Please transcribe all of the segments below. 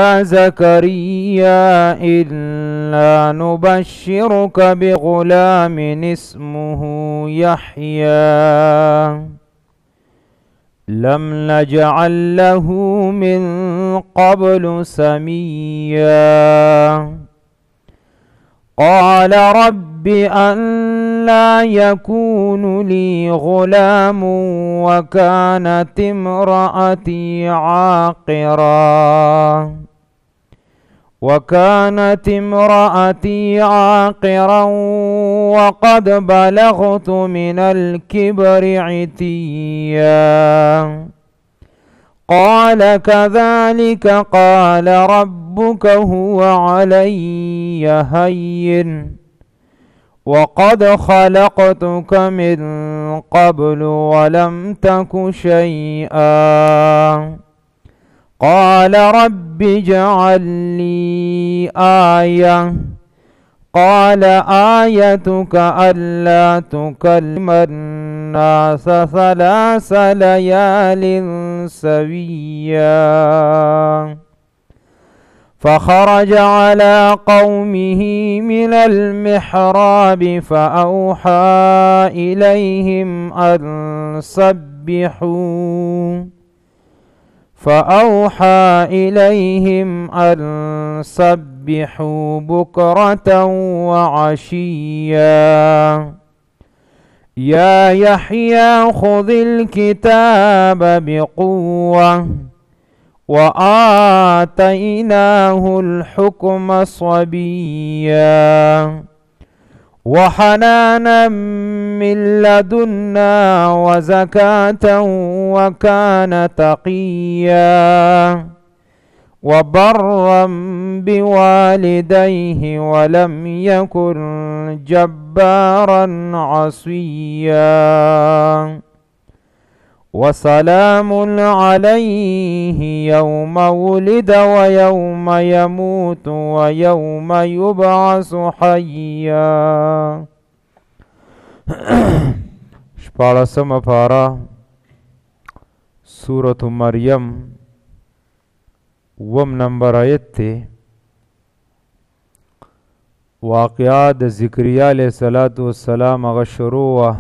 زكريا إنا نبشرك بغلام اسمه يحيى لم نجعل له من قبل سميا قال رب أنى يكون لي غلام وكانت امرأتي عاقرا وقد بلغت من الكبر عتيا قال كذلك قال ربك هو علي هين وقد خلقتك من قبل ولم تك شيئا قال رب اجعل لي آية قال آيتك ألا تكلم الناس 3 ليال سويا فخرج على قومه من المحراب فأوحى إليهم أن سبحوا بكرة وعشيا يا يحيى خذ الكتاب بقوة وآتيناه الحكم صبيا وحنانا من لدنا وزكاة وكان تقيا وبرا بوالديه ولم يكن جبارا عصيا وسلام عليه يوم ولد ويوم يموت ويوم يبعث حيا. شپاړسمه پارا سورة مریم وم نمبر آیت تے واقعات د ذکریہ علیہ السلام اغا شروع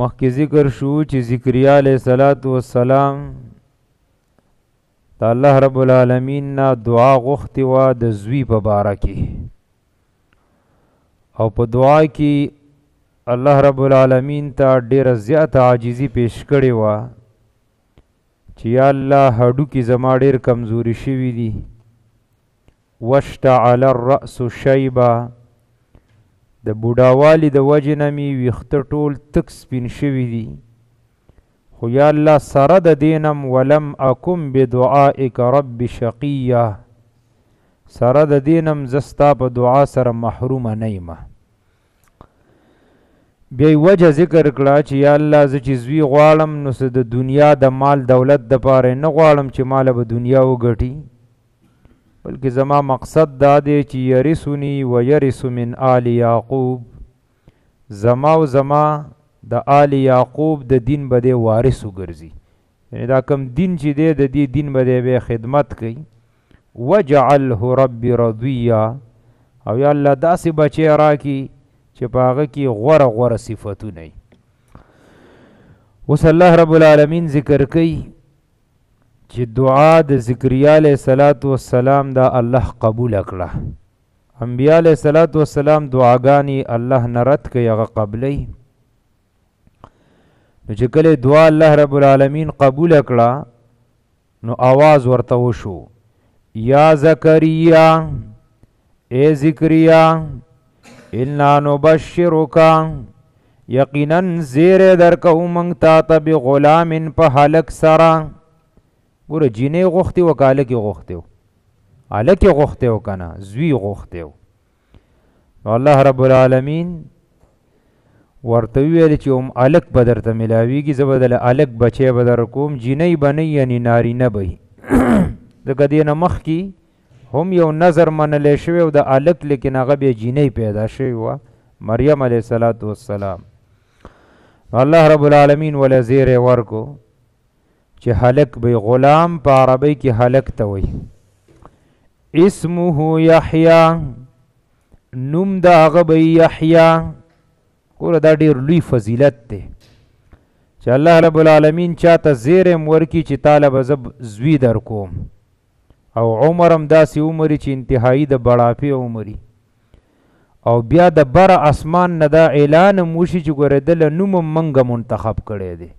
مخی ذکر شو چې ذکریہ علیہ السلام دا الله رب العالمین نا دعا غختی و د زوی په باره کې او په دعا کې الله رب العالمین ته ډیره زیاته عاجزی پیش کړې و چې یا الله هډوکي زما ډیر کمزوري شوي دي واشتعل الرأس شیبا د بوډاوالي د وجې نه مې ویښته ټول تک سپین شوي دي خو یا الله سره د دینم ولم اکم بدعائک رب شقیه سره د دینم زه ستا په دعا سره محرومه نه یم بیا یې وجه ذکر کړه چې یا الله زه چې زوی غواړم نو څه د دنیا د مال دولت دپاره نه غواړم چې ماله به دنیا وګټي بلکې زما مقصد دا دی چې یرثنی و یرث من آل یعقوب زما او زما د آل یعقوب د دین به دی وارث وګرځي یعنی دا کم دین چې دی د دې دین به دی بیا خدمت کوي وجعله ربي رضیا او یا الله داسې بچی راکړي چې په هغه کې غوره غوره صفتونه وي اوس الله رب العالمین ذکر کوي چې دعا د ذکریہ علیہ السلام دا الله قبول کړه انبیاء علیہ السلام دعاګانی الله نه رد کوي هغه قبلی نو چې کله دعا الله رب العالمین قبول کړه نو آواز ورته وشو یا زکریا اے ذکریہ انا نبشرک یقینا زیر درکو منگ تا تب غلام په هلک سرا ګوره جینې غوښتې و که هلکې غوښتې و هلکې غوښتې و که نه زوی غوښتې و نو الله رب العالمین ورته وویل چې هم هلک به درته میلاویږي زه به دله هلک بچی به در کوم جینۍ به نه یعنې نارینه به ځکه دې نه مخکې هم یو نظر منلی شوی و د هلک لیکن هغه بیا جینۍ پیدا شوی وه مریم علیه السلام الله رب العالمین وله زیری ورکو چې هلک به غلام په عربی کې هلک ته وایي. اسمه یحیی، نوم د هغه به یحیی. ګوره دا ډېر لوی فضیلت دی چې الله رب العالمین چاته زیرم ورکي چې تاله به زه زوی در کوم، او عمر هم داسې عمري چې انتهایی د بړاپې عمري، او بیا د بره اسمان نه دا اعلان هم وشي چې ګوره دله نوم هم منګه منتخب کړی دی،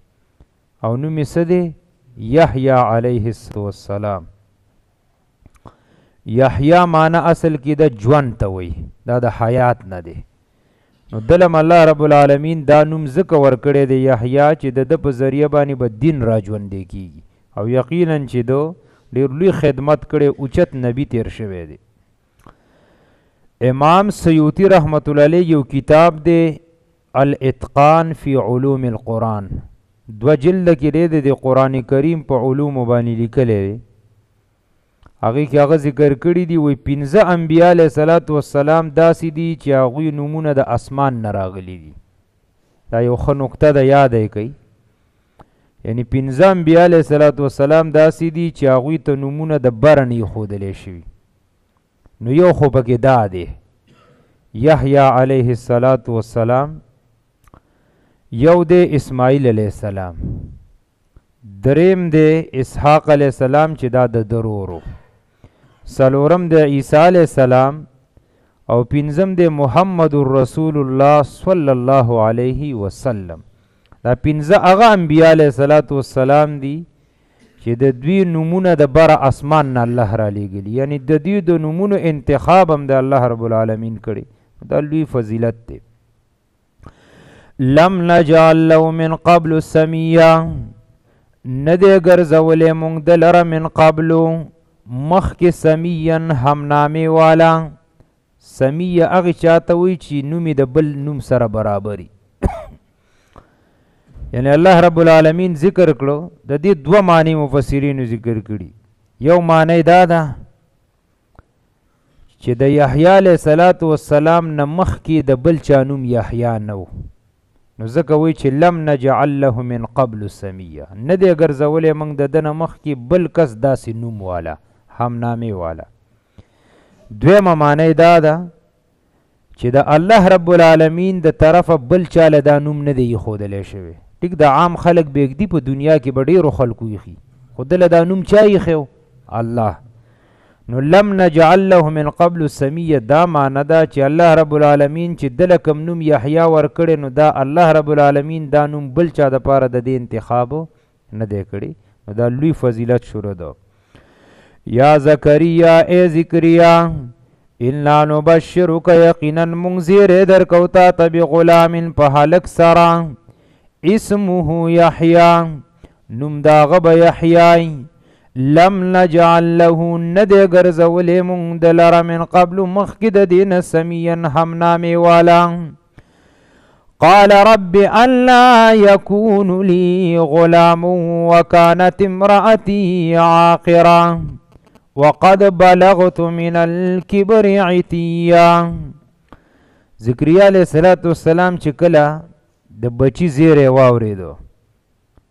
او نوم یې څه دی؟ یحیی علیه السلام. یحیی معنی اصل کې د ژوند ته وایي، دا د حیات نه دی. نو دلم الله رب العالمین دا نوم ځکه ورکړی دی یحیی چې د ده په ذریعه باندې به دین را ژوندی کېږي، او یقینا چې دو ډېر لوی خدمت کړی، اوچت نبی تیر شوی دی. امام سیوطی رحمت الله علیه یو کتاب دی الاتقان فی علوم القرآن، 2 جلد کې دی د قرآن کریم په علومو باندې لیکلی دی. هغې کې هغه ذکر کړي دي، وایي 15 انبیا علیه صلات وسلام داسې دي چې هغوی نومونه د اسمان نه راغلي دي. دا یو ښه نقطه ده، یاد یې کوي. یعنی 15 انبیا علیه صلات وسلام داسې دي چې هغوی ته نومونه د بره نه ایښودلی شوي. نو یو خو پکې دا دی یحیی علیه الصلاة والسلام، یو دی اسماعیل علیه السلام، دریم دی اسحاق علیه السلام چې دا د درورو، څلورم د عیسی علیه السلام، او پنځم د محمد رسول الله صلی الله علیه وسلم. دا 15 هغه انبیا علیه صلات والسلام دي چې د دوی نومونه د بره اسمان نه الله را لیږلي، یعنی د دوی د نومونو انتخاب هم د الله رب العالمین کړي. دا لوی فضیلت دی. لم نجعل له من قبل سمیه، نه دی ګرځولی مونږ د لره من قبلو مخکې سمیین همنامې والا. سمیه هغې چاته وایي چې نوم د بل نوم سره برابري. یعنی الله رب العالمین ذکر کړو، د دې 2 معنی مفسرینو ذکر کړي. یو معنی دا ده چې د یحیی علیه صلات والسلام نه مخکې د بل چا نوم یحیی نه و، نو ځکه وایي چې لم نجعل له من قبل سمیه، نه دی ګرځولی موږ د ده نه مخکې بل کس داسې نوم والا، همنامې والا. دویمه معنی دا ده چې د الله رب العالمین د طرفه بل چاله دا نوم نه دی ایښودلی شوی. ټیک د عام خلک بیږدي په دنیا کې به ډېرو خلکو ایښي، خو دله دا نوم چا ایښی؟ الله. نو لم نجعل له من قبل سمیه، دا معنی ده چې الله رب العالمین چې دله کوم نوم یحیی ورکړی، نو دا الله رب العالمین دا نوم بل چا دپاره د دې انتخاب نه دی کړی. نو دا لوی فضیلت شروع ده. یا زکریا، ای زکریا، انا نبشرک، یقینا مونږ زیری درکو تا ته بغلام په هلک سره، اسمه یحیی، نوم د هغه به یحیی، لم نجعل له، نه دی ګرځولی مونږ د لره من قبل مخکې د دې نه سمییا همنامې والا. قال رب ألا يكون لي غلام وكانت امرأتي عاقرا وقد بلغت من الكبر عتيا. زکریا علیہ السلام چې کله د بچی زیری واورېدو،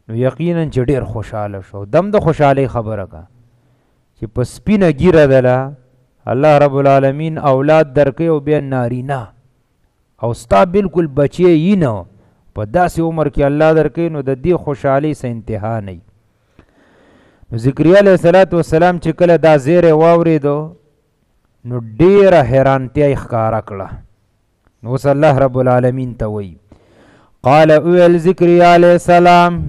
نو یقینا چې ډېر خوشحاله شو. دم د خوشحالۍ خبره کا چې په سپینه ګیره دله الله رب العالمین اولاد درکوي، او بیا نارینه، او ستا بالکل بچی یې نه په داسې عمر کې الله درکوي، نو د دې خوشحالۍ څه انتها نه. نو زکریا علیه السلام چې کله دا زیری واورېدو، نو ډېره حیرانتیا یې ښکاره کړه. نو اوس الله رب العالمین ته وایي، قال اویل زکریا علیه السلام،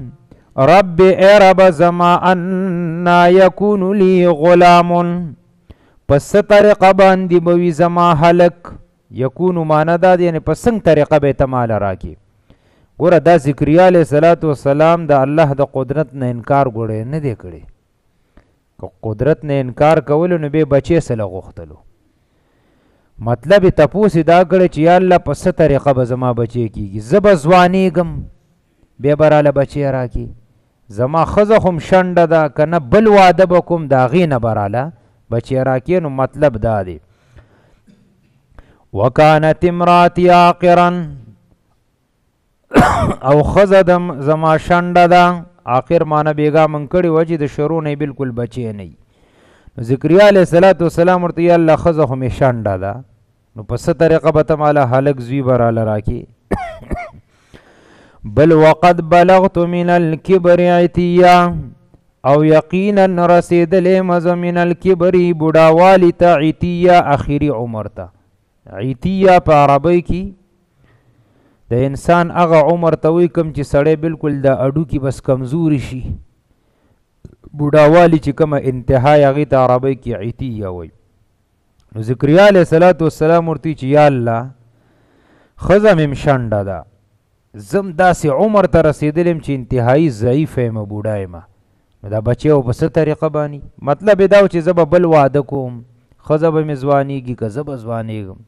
رب ای رب زما انا یکون لی غلام، پس طریقه باندې به وي زما هلک. یکونو معنی دا دی یعنی په څنګه طریقه به یې ته ماله راکړي. ګوره دا زکریا علیه السلام د الله د قدرت نه انکار ګوره نه دی کړی. که قدرت نه انکار کولو نو بیا بچی سله غوښتلو. مطلب یې تپوس یې دا کړی چې یا الله په څه طریقه به زما بچی کېږي، زه به ځوانېږم بیا به راله بچی راکړي، زما ښځه خو م شنډه ده، که نه بل واده به کوم د هغې نه به راله بچی راکړي. نو مطلب دا دی وکانت امرأتي عاقرا، او ښځه زما شنډه ده آخر معنی بیگا من کړي و چې د شروع نه بالکل بچی نه وي. نو ذکریا علیه السلام ورته یا الله ښځه خو مې شنډه ده، نو په څه طریقه به ته ماله هلک زوی به راله راکې؟ بل وقد بلغت من الكبر عتیا، او یقینا رسیدلی مزه من الکبر بوډاوالی ته، عتیا اخیری عمر ته. عتیا په عربی کې د انسان هغه عمر ته وایي کوم چې سړی بالکل د اډو کې بس کمزوري شي. بوډاوالی چې کومه انتها یې هغې ته عربی کې عتیا وایي. نو ذکریا علیه السلام ورته چې یا الله ښځه مې شنډه ده، زم داسې عمر ته رسېدلی چې انتهایي ضعیفه یم، بوډا یم، نو دا بچی و په څه طریقه باندې؟ مطلب یې دا و چې زه به بل واده کوم، ښځه به مې ځوانېږي که زه به ځوانېږم.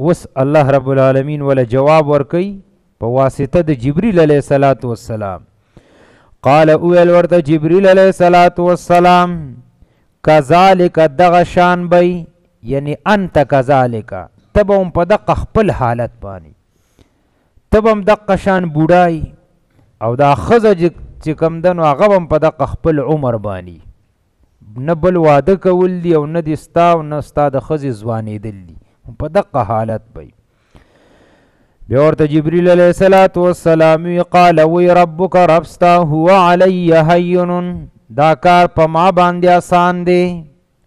اوس الله رب العالمین وله جواب ورکوي په واسطه د جبریل علیه السلام. قال اویل ورته جبریل علیه السلام کذالک دغه شان بی، یعنی انت کذالک، ته به هم په دقه خپل حالت باندې، ته به هم دقه شان بوډای، او دا ښځه چې کوم ده نو هغه به هم په دقه خپل عمر باندې، نه بل واده کول دي او نه دې ستا او نه ستا د ښځې ځوانېدل دي، په دقه حالت بی. بیا ورته جبریل علیه السلام وی قال وی ربک ربستا هو علی هین، دا کار په ما باندې آسان دی.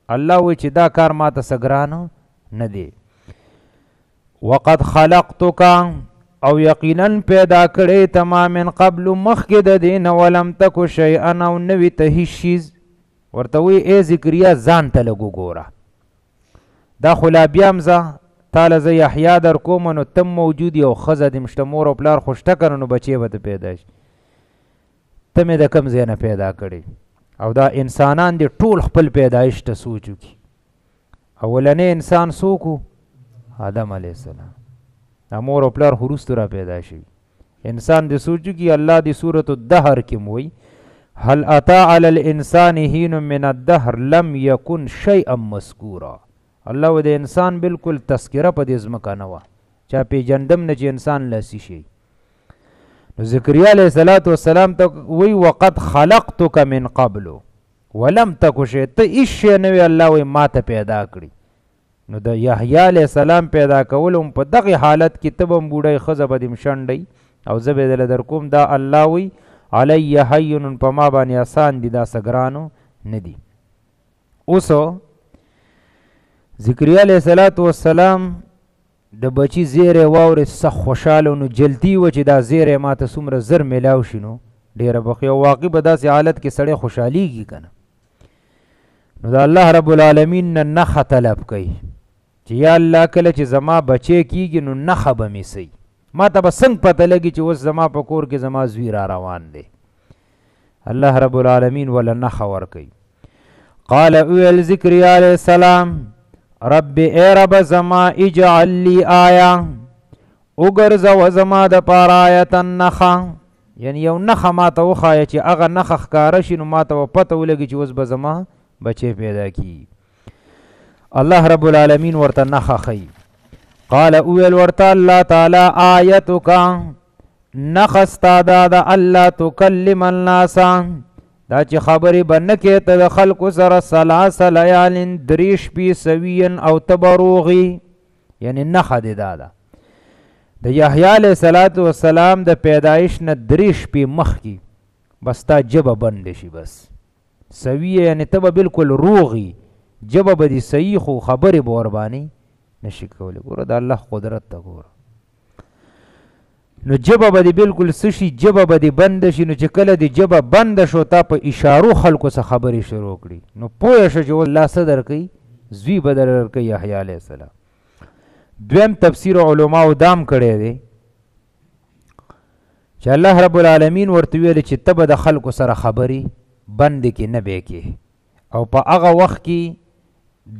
الله وی چې دا کار ما ته څه ګران نه دی. وقد خلقتک، او یقینا پیدا کړی ته ما من قبل مخکې د دې نه، ولم تکو شیئا، او نوي ته هیڅ شیز. ورته وی ای ذکریا ځان ته لږ وګوره، دا خو لا بیا هم زه تاله زه یحیا در کوم نو تم موجود یې او ښځه دې مشته، مور او پلار خو شته که نه، نو بچی به ته پیدا شي، ته مې د کوم ځای نه پیدا کړې؟ او دا انسانان دې ټول خپل پیدایش ته سوچ وکړي. اولنی انسان څوک و؟ آدم علیه السلام. دا مور او پلار خو وروستو را پیدا شوي. انسان دې سوچ وکړي. الله دې سورة الدهر کې م وایي هل اتا علی الانسان حین من الدهر لم یکن شیئا مذکورا. الله و د انسان بالکل تذکره په دې ځمکه نه وه، چا پیژندم نه چې انسان لاسي شي. نو ذکریا علیه السلام ته وی وقد خلقتک من قبل ولم تکو شی، ته هیڅ شی نه وی الله وی ما ته پیدا کړي. نو د یحیی علیه السلام پیدا کول هم په دغه حالت کې ته به هم بوډۍ ښځه به دې شنډئ او زه به یې دله در کوم. دا الله وی علی حین، په ما باندې آسان دي، دا څه ګرانو نه دي. اوس ذکریا علیه السلام د بچی زیری واورې سخت خوشحاله، نو جلدي و چې دا زیری ما ته څومره زر میلاو شي نو ډېره بخي. او واقع به داسې حالت کې سړی خوشحالیږي که نه. نو د الله رب العالمین نه نښه طلب کوي چې یا الله کله چې زما بچی کېږي نو نښه به مې سي، ما ته به څنګه پته لګي چې اوس زما په کور کې زما زوی را روان دی. الله رب العالمین وله نښه ورکوي. قال اویل ذکریا علیه السلام رب ای رب زما اجعل لی آیا، وګرځوه زما د پاره آیتا نښه، یعنی یو نښه ما ته وښایه چې هغه نښه ښکاره شي نو ما ته به پته ولګي چې اوس به زما بچی پیدا کیږي. الله رب العالمین ورته نښه ښیي. قال اویل ورته الله تعالی آیتک، نښه ستا دا د الله تکلم الناس، دا چې خبرې به نه کې ته د خلکو سره ثلاث لیال، درې شپې سویا او ته به روغي، یعنی نښه دې دا ده. د یحیی علیه السلام د پیدایش نه درې شپې مخکې بس تا ژبه بنده شي، بس سویه یعنی ته به بالکل روغي، ژبه به دې صحیح، خو خبرې به وربانې نشي کولی. ګوره د الله قدرت ته ګوره. نو جبه به دې بالکل څه شي، جبه به دې بنده شي. نو چې کله دې جبه بنده شو تا په اشارو خلکو څه خبرې شروع کړي، نو پوه شه چې الله څه درکوي، زوی به در درکوي یحیی علیه السلام. دویم تفسیر علماو دام کړی دی چې الله رب العالمین ورته ویل چې ته به د خلکو سره خبرې بندې کې نه به کې، او په هغه وخت کې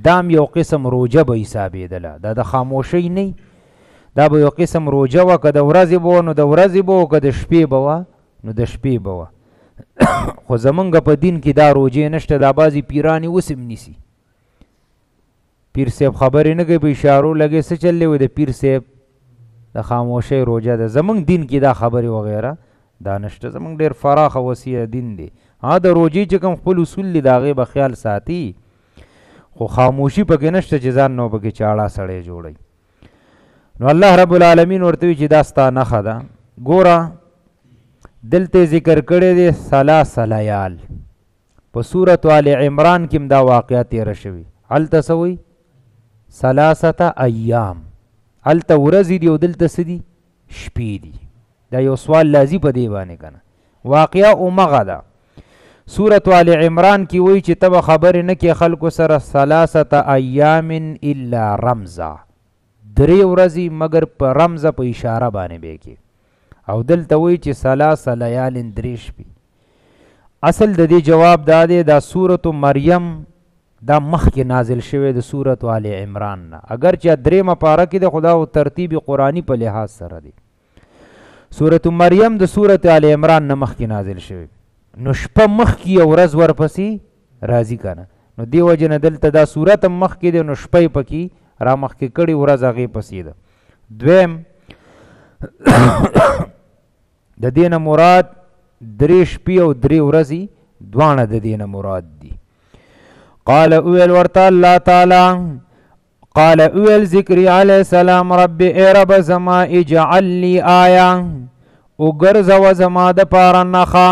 دام یو قسم روجه به حسابېدله، دا د خاموشۍ نه، دا به یو قسم روجه وه، که د ورځې به وه نو د ورځې به وه، که د شپې به وه نو د شپې به وه. خو زمونږ په دین کې دا روجې نشته. دا بعضې پیرانې اوس هم نیسي. پیر صاحب خبرې نه کوي، په اشارو لګې څه چللی وي، د پیر صاحب د خاموشۍ روجه ده. زمونږ دین کې دا خبرې وغیره دا نشته. زمونږ ډېر فراخه وسیع دین دی. د روجې چې کوم خپل اصول دي د هغې به خیال ساتي، خو خاموشي پکې نشته چې ځان نو پکې چاړه سړی جوړوي. نو الله رب العالمین ورته وي چې دا ستا نښه ده. ګوره دلته ذکر کړی دی 3 لیال. په سورة آل عمران کې هم دا واقعه تېره شوي. هلته څه وایي 3 ایام. هلته ورځې دي او دلته څه دي شپې دي. دا یو سوال لازم په دې باندې که نه. واقعه همغه ده. سورة آل عمران کې وایي چې ته به خبرې نه کې خلکو سره 3 ایام الا رمزا، 3 ورځې مګر په رمزه په اشاره باندې به کې. او دلته وایي چې 3 لیال 3 شپې. اصل د دې جواب دا دی دا سورة مریم دا مخکې نازل شوی د سورة آل عمران نه، اگر چې 3مه پاره کې د خدا او ترتیب قرآنی په لحاظ سره دی. سورة مریم د سورة آل عمران نه مخکې نازل شوی. نو شپه مخکې او ورځ ورپسې راځي که نه. نو دې وجې نه دلته دا سورت هم مخکې دی، نو شپه یې پکې را مخکې کړي، ورځ هغې پسې ده. دویم د دې نه مراد 3 شپې او 3 ورځې دواړه د دې نه مراد دي. قال اویل ورته الله تعالی، قال اویل ذکری علیه السلام رب ای رب زما اجعل لی آیا وګرځوه زما د پاره نښه.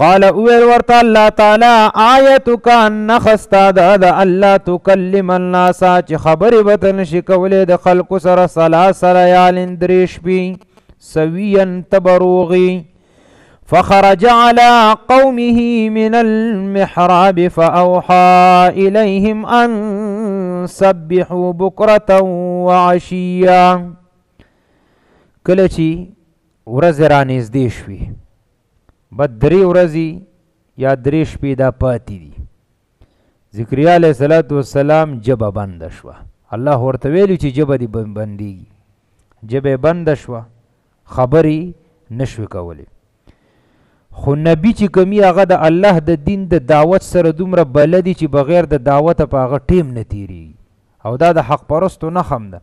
قال اویل ورته الله تعالی آیتک نښه ستا ده د الله تکلم الناس چې خبرې به ته نشي کولی د خلکو سره 3 لیال 3 شپې سویا تبروغي. فخرج على قومه من المحراب فأوحى إليهم أن سبحوا بكرة وعشيا. کله چې ورځې را نږدې شوې، بد 3 ورځې یا 3 شپې دا پاتې دي. ذکریا علیه السلام جبه بنده شوه. الله ورته ویلي چې جبه دې بندېږي. جبه بنده شوه، خبرې نشوې کولی. خو نبی چې کمی هغه د الله د دین د دعوت سره دومره بلدي چې بغیر د دعوته په هغه ټیم نه تیریږي. او دا د حق پرستو نښه ده.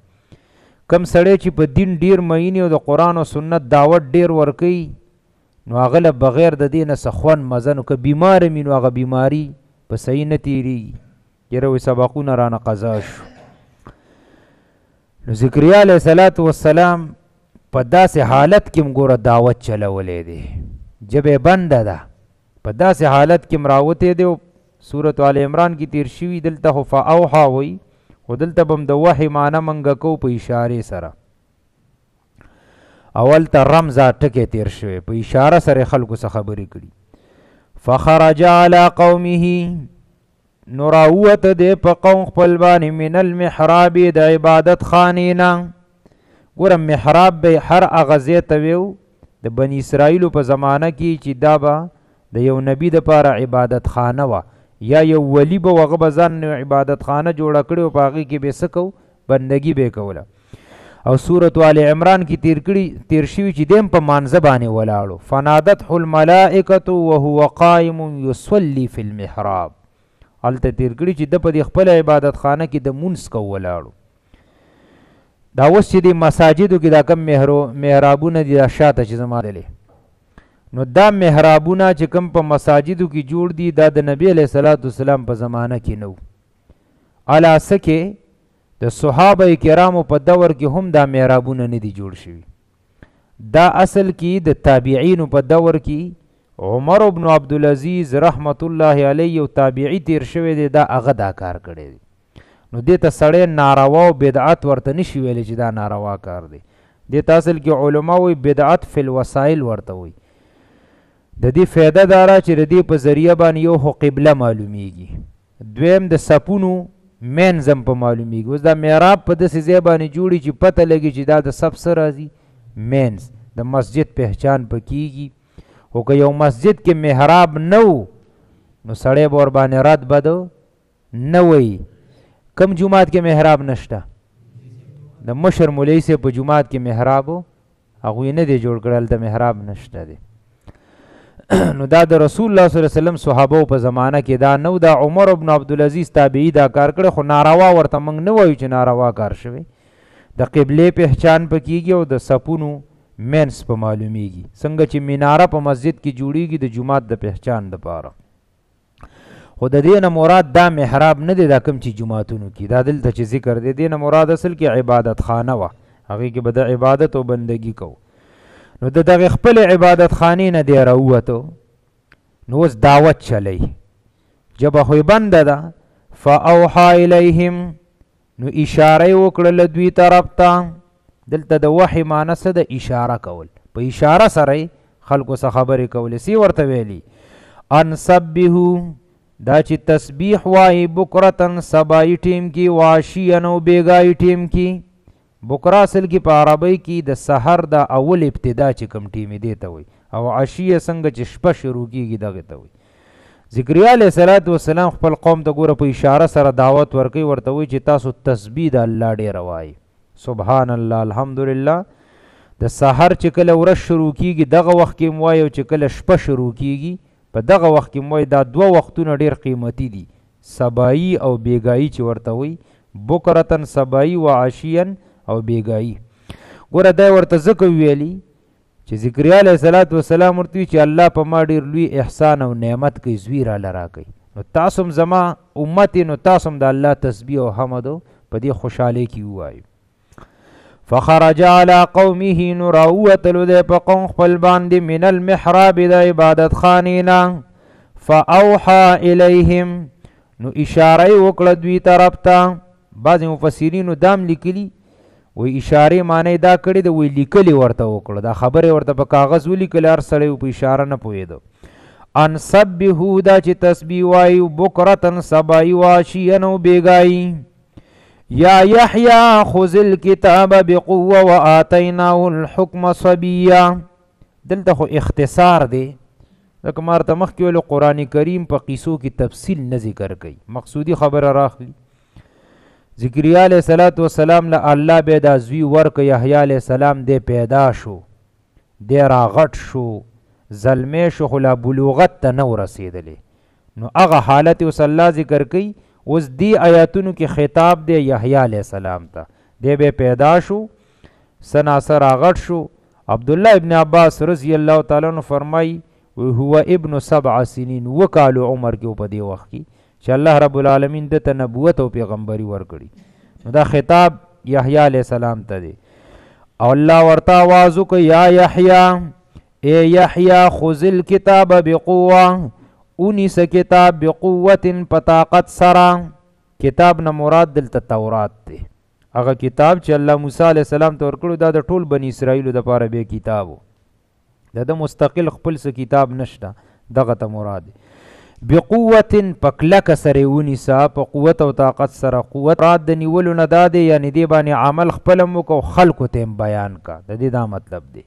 کم سړی چې په دین ډیر مینې او د قرآن او سنت دعوت ډیر ورکوي، نو هغه له بغیر د دې نه څه خوند مزه نو که بیمار وي نو هغه بیماري په صحیح نه تیریږي. یاره وایي سبقونه رانه قضا شو. نو ذکریا علیه السلام په داسې حالت کې هم ګوره دعوت چلولی دی. جبه بنده ده، په داسې حالت کې مراوتی دی. سورة آل عمران کې تیر شوي، دلته خو فاوحا وی، خو دلته به هم د وحی معنی منګه کو په اشارې سره. اول ته رمزه ټکی تیر شوی، په اشاره سره خلکو څه خبرې کړي. فخرج على قومه، نو راووته دی په قوم خپل باندې من المحراب د عبادت خانې نه. ګوره محراب به هر هغه ځای ته ویو د بنی اسرائیلو په زمانه کې چې دا به د یو نبی دپاره عبادت خانه وه، یا یو ولی به هغه به ځان عبادت خانه جوړه کړې او په هغې کې به څه کو بندګي به یې کوله. او سورة آل عمران کې تیر شوي چې دیم په مانځه باندې ولاړو. فنادته الملائکة وهو قائم یصلی فی المحراب. هلته تیر کړي چې د په دې خپل عبادت خانه کې د مونځ کو ولاړو. دا اوس چې د مساجدو کې دا کم محرابونه دي دا شاته چې زما دلی، نو دا محرابونه چې کم په مساجدو کې جوړ دي دا د نبی علیه السلام په زمانه کې نو. الاسه کې د صحابه کرامو په دور کې هم دا محرابونه نه دي جوړ شوي. دا اصل کې د تابعینو په دور کې عمر بن عبدالعزیز رحمت الله علیه یو تابعی تیر شوی دی، دا هغه دا کار کړی دی. نو دې ته سړی ناروا او بدعت ورته نشي ویلی چې دا ناروا کار دی. دې ته اصل کې علما وایي بدعت فی الوسایل ورته وایي. د دې فایده دا را چې د دې په ذریعه باندې یو خو قبله معلومیږي، دویم د سپونو مینځ هم په معلومیږي. اوس دا محراب په داسې ځای باندې جوړي چې پته لګي چې دا د سب څه راځي مینځ، د مسجد پہچان په کېږي. خو که یو مسجد کې محراب نه و نو سړی به ورباندې رد بد نه وایي. کم جماعت کې محراب نشته؟ د مشر مولوي صاحب په جماعت کې محراب و، هغوی نه دی جوړ کړی، هلته محراب نشته دی. نو دا د رسول الله صلی الله علیه وسلم صحابو په زمانه کې دا نو. دا عمر بن عبدالعزیز تابعی دا کار کړی، خو ناروا ورته موږ نه وایو چې ناروا کار شوی. د قبلې پہچان په کېږي او د سپونو مینس په معلومیږي. څنګه چې مناره په مسجد کې جوړیږي د جومات د پہچان دپاره، خو د دې نه مراد دا محراب نه دی دا کوم چې جوماتونو کې دا دلته چې ذکر دی، دې نه مراد اصل کې عبادت خانه وه، هغې کې به د عبادت او بندګي کو. نو د دغې خپل عبادت خانې نه دی راووتو، نو اوس دعوت چلی، جبه خو بنده ده. فاوحا الیهم، نو اشاره وکړله دوی طرف ته. دلته د وحی معنی څه د اشاره کول، په اشاره سره خلکو څه خبرې کولې. سی ورته ویلي ان سبحو، دا چې تسبیح وایي بکرتن سبایی ټیم کې، واشین او بیګای ټیم کې. بکرا اصل کې په عربی کې د سحر د اول ابتدا چې کوم ټیمې دی ته وایي، او عشیه څنګه چې شپه شروع کېږي دغې ته وایي. ذکریا علیه صلات وسلام خپل قوم ته ګوره په اشاره سره دعوت ورکوي، ورته وایي چې تاسو تسبیح د الله ډېره وایي، سبحان الله الحمدلله. د سحر چې کله ورځ شروع کېږي دغه وخت کې م وایي، او چې کله شپه شروع کېږي په دغه وخت کې م وایي. دا دوه وختونه ډېر قیمتي دي، سبایی او بیګایی چې ورته وایي، بکرتن سبایی و عشین او بیګایی. ګوره دا ورته ځکه ویلي چې ذکریا علیه صلات وسلام ورته وي چې الله په ما ډېر لوی احسان او نعمت کوي، زوی راله راکوي. نو تاسو هم زما امت نو تاسو هم د الله تسبیح او حمد په دې خوشحالۍ کې ووایو. فخرج علی قومه، نو راووتلو دی په قوم خپل باندې، من المحراب د عبادت خانې نه. فاوحا الیهم، نو اشاره یې وکړه دوی طرف ته. بعضې مفسرینو دام لیکلي وی اشارې معنی دا کړې ده، وی لیکلې ورته وکړه، دا خبرې ورته په کاغذ ولیکلې، هر سړی په اشاره نه پوهېده. ان سبحو، دا چې تسبیح وایي بکرتن سبایی واشین او بیګایی. یا یحیی خذ الکتاب بقوه وآتیناه الحکم صبیا. دلته خو اختصار دی، ځکه ما ورته مخکې ویلو قرآن کریم په قیسو کې تفصیل نه ذکر کوي، مقصودي خبره راخلي. ذکریا علیه صلات وسلام له الله به دا زوی ورکه، یحیی علیه السلام دی پیدا شو، دی راغټ شو، زلمی شو، خو لا بلوغت ته نه ورسېدلی. نو هغه حالت اوس الله ذکر کوي. اوس دی آیاتونو کې خطاب دی یحیی علیه السلام ته، دی به پیدا شو، سناسه راغټ شو. عبدالله ابن عباس رضی الله تعالی عنہ فرمایي هو ابن 7 سنین، 2 کالو عمر کې په دې وخت کې چې الله رب العالمین دته نبوت او پیغمبري ورکړي. نو دا خطاب یحیی علیه السلام ته دی، او الله ورته آواز وکړي یا یحیی، اے یحیی خذ الکتاب بقوه، اونیسه کتاب بقوت په طاقت سره. کتاب نه مراد دلته تورات دی، هغه کتاب چې الله موسی علیه السلام ته ورکړو، دا د ټول بني اسرائیلو دپاره بیا کتاب و، د مستقل خپل څه کتاب نشته، دغه ته مراد دی. بقوت په کلکه سره ونیسه، په قوت او طاقت سره. قوت رات د نیولو نه دا دی، یعنی دې باندې عمل خپل هم وکړو، خلکو ته هم بیان کا، د دې دا مطلب دی.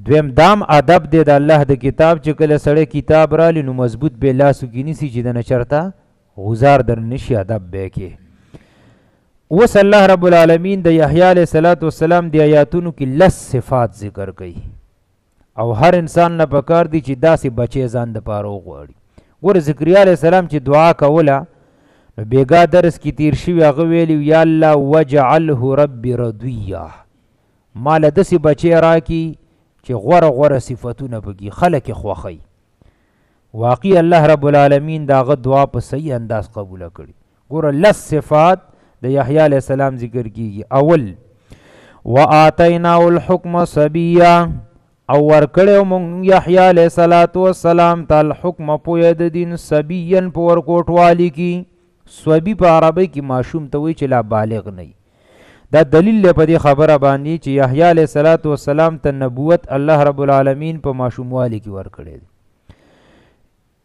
دویم دام ادب دی د الله د کتاب، چې کله سړی کتاب رالی نو مضبوط به لاسو کې نیسي چې د نه چرته غزار در نشي، ادب به کې. اوس الله رب العالمین د یحیی علیه صلات وسلام د آیاتونو کې 10 صفات ذکر کوي، او هر انسان نه پکار دی چې داسې بچی ځان دپاره وغواړي. ګوره ذکریا علیه السلام چې دعا کوله، نو بیګا درس کې تیر شوي، هغه ویلي یا الله وجعله ربي رضیه، ماله داسې بچی راکي چې غوره غوره صفتونه پکې خلک یې خوښوي. واقعي الله رب العالمین د هغه دعا په صحیح انداز قبوله کړي. ګوره 10 صفات د یحیی علیه السلام ذکر کیږي. اول وآتیناه الحکم صبیا، او ورکړیو مونږ یحیی علیه صلات وسلام ته الحکم پویه د دین، صبیا په ورکوټوالي کې. صبي په عربی کې ماشوم ته وایي چې لا بالغ نه وي. دا دلیل دی په دې خبره باندې چې یحیی علیه صلات وسلام ته نبوت الله رب العالمین په ماشوموالي کې ورکړی دی.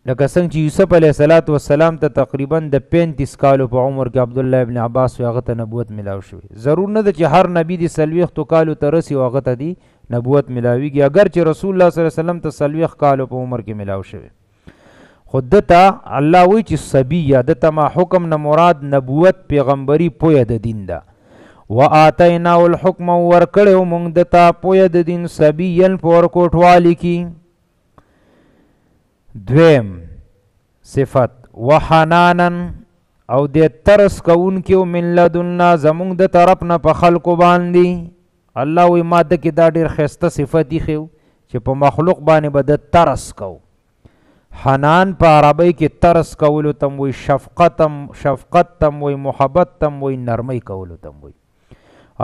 لکه څنګه چې یوسف علیه صلات وسلام ته تقریبا د 35 کالو په عمر کې عبدالله ابن عباس هغه ته نبوت ملاو شوی. ضرور نه ده چې هر نبی د 40 کالو ته رسي او هغه ته دی نبوت ملاویږي، اگر چې رسول الله صلی الله علیه وسلم ته 40 کالو په عمر کې ملاو شوی. خود دته الله وایي چې صبیه، دته ما حکم نه مراد نبوت پیغمبري پویه د دین ده. وآتیناه الحکم، ورکړیو مونږ دته پویه د دین، صبیا په ورکوټوالي کې. دویم صفت وحنانا، او د ترس کوونکي من لدنا، زمونږ د طرف نه په خلکو باندې، الله وی ما د کې دا ډېر ښایسته صفت ایښی و چې په مخلوق باندې به د ترس کو. حنان په عربی کې ترس کولو تم وی، شفقت تم وی، محبت تم وی، نرمی کولو تم وی.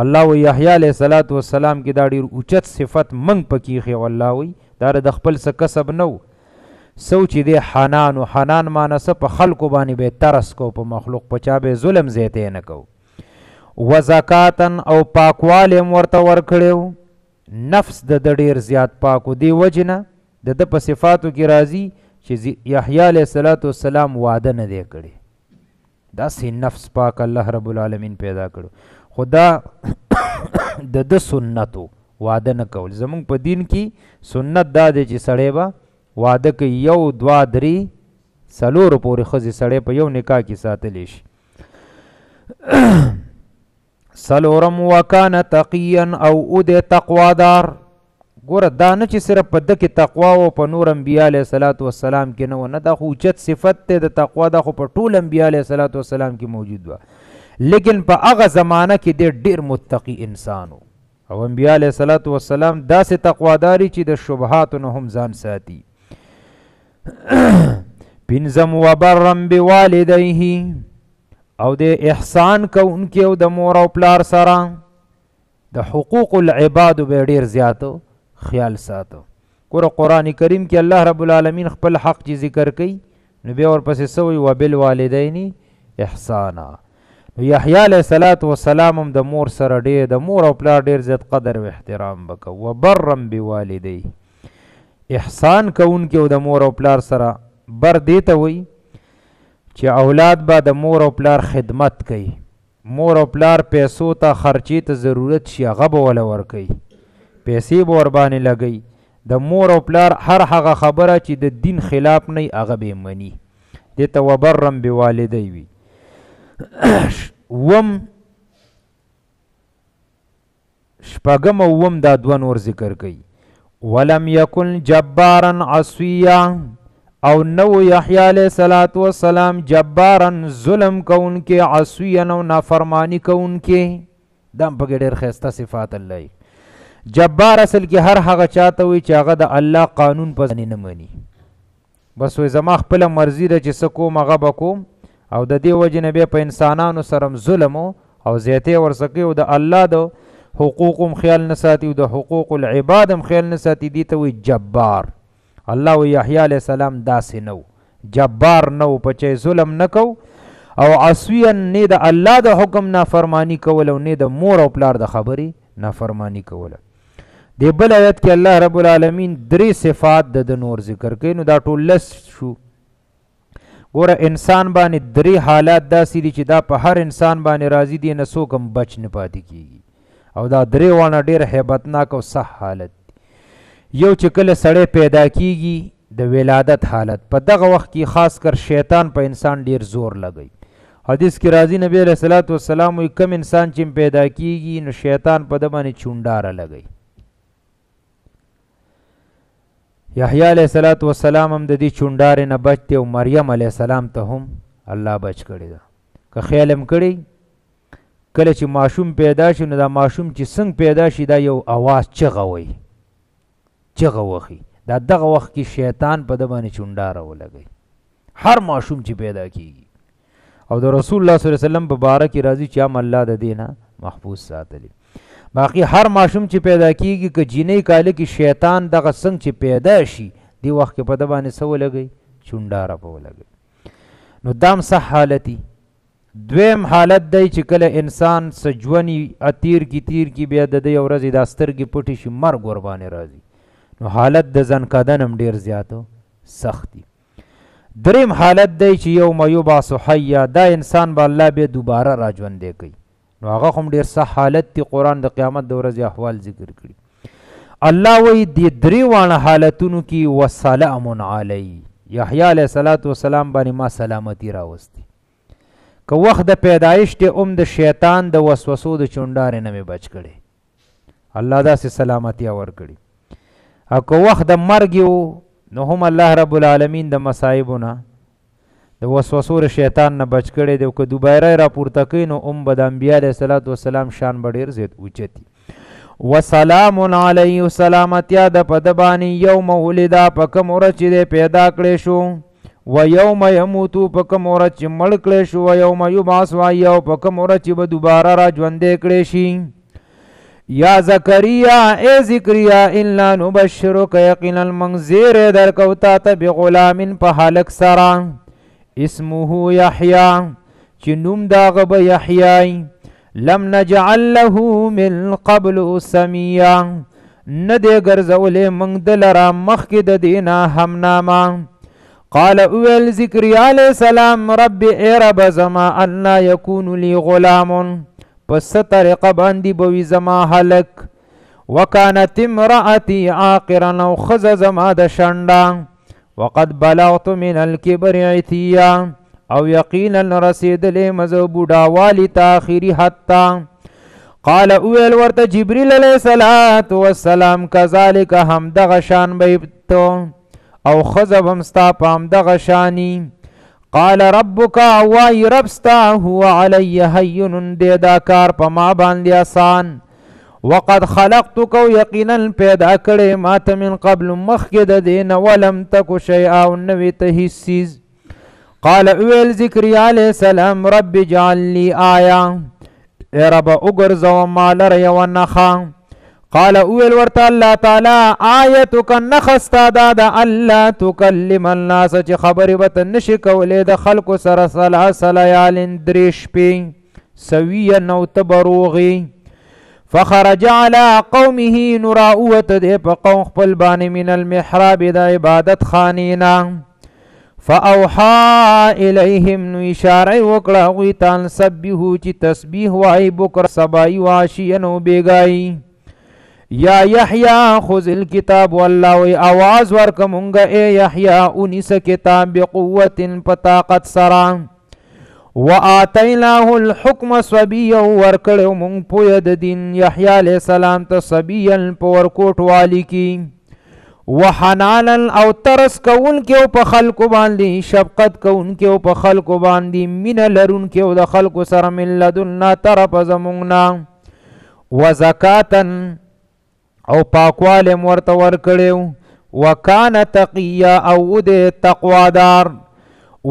الله وی یحیی علیه السلام کې دا ډېر اوچت صفت منګ پکې ایښی و. الله وی دا د خپل څه کسب نه و، سو چې دی حنان و. حنان معنی څه؟ په خلکو باندې به ترس کو، په مخلوق په چا به ظلم زیاتی نه کو. و زکاتن او پاکوالی هم ورته ورکړی، نفس د ډېر زیات پاکو. دی وجې نه د په صفاتو کې راځي چې یحیی علیه السلام واده نه دی کړی. داسې نفس پاک الله رب العالمین پیدا کړو. خو دا د سنتو واده نه کول. زمونږ په دین کې سنت دا دی چې سړی به واده کوي، 1 2 3 4 پورې ښځې سړی په یو نکاح کې ساتلی شي. 4 وکانه تقیا او د تقوادار. ګوره دا نه چې صرف په ده کې تقوا او په نور انبیا علیه السلام کې نه و، نه دا خو اوچت صفت دی د تقوا، دا خو په ټول انبیا علیه السلام کې موجود و. لیکن په هغه زمانه کې دی ډېر متقي انسان و، او انبیا علیه السلام داسې تقواداري چې د شبهاتو نه هم ځان ساتي. 5 وبرم بوالدیه، او د احسان کوونکي او د مور او پلار سره د حقوق العبادو به ډېر زیاتو خیال ساتو. ګوره قرآن کریم کې الله رب العالمین خپل حق چې ذکر کوي نو بیا ورپسې څه وایي؟ وبالوالدین احسانا. نو یحیی علیه السلام هم د مور سره ډېر، د مور او پلار ډېر زیات قدر او احترام وکړه. وبرم بوالدیه، احسان کوونکي او د مور او پلار سره. بر دې ته وایي چې اولاد به د مور او پلار خدمت کوي. مور او پلار پیسو ته خرچې ته ضرورت شي هغه به وله ورکوي، پیسې به ورباندې لګوي. د مور او پلار هر هغه خبره چې د دین خلاف نه هغه به مني. دې ته وبرم بوالدی وي. شپږم او اووم دا دوه نور ذکر کوي. ولم یکن جبارا عصویا، او نو یحیی علیه السلام جبارا ظلم کونکي، عصویا نو نافرمانی کونکي. دا هم پکې ډېر ښایسته صفات الله. جبار اصل کې هر هغه چاته وي چې هغه د الله قانون په ځای نه مني. بس وایي زما خپله مرضي ده چې څه کوم هغه به کوم، او د دې وجې نه بیا په انسانانو سره هم ظلم او زیاتی ورڅه کوي، او د الله د حقوق هم خیال نه ساتي او د حقوق العباد هم خیال نه ساتي. دې ته وایي جبار. الله و یحیی علیه السلام داسې نو، جبار نو، په چا ظلم نه کو، او عصویا نه د الله د حکم نافرمانی کول او نه د مور او پلار د خبرې نافرمانی کوله. دی بل آیت کې الله رب العالمین 3 صفات د نور ذکر کوي. نو دا ټول لس شو. ګوره انسان باندې 3 حالات داسې دي چې دا په هر انسان باندې راځي، دی نه څوک هم بچ نه پاتې کېږي، او دا 3 واړه ډېر هیبتناک او صح حالت دی. یو چې کله سړی پیدا کېږي د ولادت حالت، په دغه وخت کې خاص کر شیطان په انسان ډېر زور لګوي. حدیث کې راځي نبی علیه السلام وایي کم انسان چې پیدا کېږي نو شیطان په ده باندې چونډاره لګوي. یحیی علیه السلام هم د دې چونډارې نه بچ دی، او مریم علیه السلام ته هم الله بچ کړی ده. که خیال هم کړی کله چې ماشوم پیدا شي نو دا ماشوم چې څنګه پیدا شي دا یو اواز چغه وایي، چغه وخي. دا دغه وخت کې شیطان په ده باندې چونډاره ولګوي هر ماشوم چې پیدا کېږي. او د رسول الله صلی الله علیه وسلم په باره کې راځي چې هم الله د دې نه محفوظ ساتلی. باقي هر ماشوم چې پیدا کېږي که جینۍ کاله کې شیطان دغه څنګه چې پیدا شي دې وخت کې په ده باندې څه ولګوي؟ چونډاره په ولګوي. نو دام صح حالتي. دویم حالت دی چې کله انسان سجونی تیر کی بیا د دې ورځې دا سترګې پټې شي مرګ ورباندې راځي، نو حالت د ځنکدن هم ډېر زیاتو سخت دی. دریم حالت دی چې یوم یبعث حیا، دا انسان به الله بیا دوباره را ژوندی کوي، نو هغه هم ډېر صح حالت دی. قرآن د قیامت د ورځې احوال ذکر کړي. الله وایي دې 3 واړه حالتونو کې وسلام علی، یحیی علیه السلام باندې ما سلامتی راوستی. که وخت د پیدایش دی د شیطان د وسوسو د چونډارې نه مې بچ کړی، الله داسې سلامتیا ورکړي. او که وخت د مرګ و نو هم الله رب العالمین د مصائبو نه د وسوسو د شیطان نه بچ کړی دی. او که دوباره را پورته کوي نو به د انبیا علیه السلام شان به ډېر زیات اوچتي. وسلام علیه سلامتیا د په د باندې یوم ولدا په کوم ورځ چې دی پیدا کړی شو و یوم یموتو په کوم ورځ چې مړ کړی شو و یوم یبعث حیا په کوم ورځ چې به دوباره را ژوندی کړی شي. یا زکریا ای زکریا انا نبشرک یقینا موږ زیری درکو تا ته بغلام په هلک سره اسمه یحیی چې نوم د هغه به یحیی لم نجعل له من قبل سمیا نه دی ګرځولی موږ د لره مخکې د دې نه همنامه. قال اویل زکریا علیه السلام رب ای رب زما انا یکون لی غلام پس طریقه باندې به وي زما هلک وکانت امرأتی عاقرا او ښځه زما د شنډه وقد بلغت من الکبر عتیا او یقینا رسیدلی مزه بوډاوالي ته آخري حد ته. قال اویل ورته جبریل علیه الصلاة والسلام کذلک همدغه شان به تو او ښځه به هم ستا په همدغه شاني. قال ربک وای رب ستا هو علی هین دی دا کار په ما باندې آسان وقد خلقتک یقینا پیدا کړی ما ته من قبل مخکې د دې نه ولم تک شیئا او نه وې ته هېڅ څیز. قال اویل زکریا علیه السلام رب اجعل لی آیه ای رب وګرځوه ما لره یوه نښه. قال اویل ورته الله تعالی آیتک نښه ستا دا ده الله تکلم الناس چې خبرې به ته نشي کولی د خلکو سره ثلاث لیال درې شپې سویا او ته به روغې. فخرج علی قومه نو راووته دی په قوم خپل باندې من المحراب د عبادت خانې نه. فاوحا الیهم نو اشاره وکړه هغوی ته ان سبحو چې تسبیح وایي بکر سبایي وعشیا او بیګایي. یا یحیی خذ الکتاب والله وی آواز ورکه مونږه ای یحیی اونیسه کتاب بقوت په طاقت سره وآتیناه الحکم صبیا ورکړو مونږ پویه د دین یحیی علیه السلام ته صبیا په ورکوټ والی کی وحنانا او ترس کوونکي او په خلکو باندې شفقت کوونکي او په خلکو باندې مینه لرونکي او د خلکو سره من لدنا طرفه زمونږ نه وزکاتا او پاکواله ورته ورکړو وکانه تقیا او د تقوادار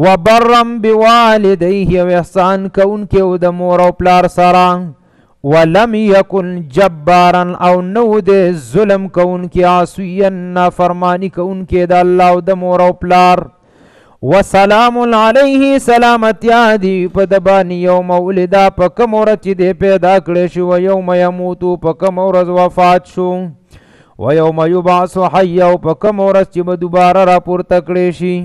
وبرم بوالديه او احسان کوونکي او د مور او پلار سره ولم یکن جبارا او نو د ظلم کوونکي عاصیا نافرمانی کوونکي د الله او د مور او پلار. وسلام علیه سلامتیا دی په د باندې یوم ولدا په کوم ورځ چې دی پیدا کړی شو و یوم یموتو په کوم ورځ وفات شو و یوم یبعث حیا او په کوم ورځ چې به دوباره راپورته کړی شي.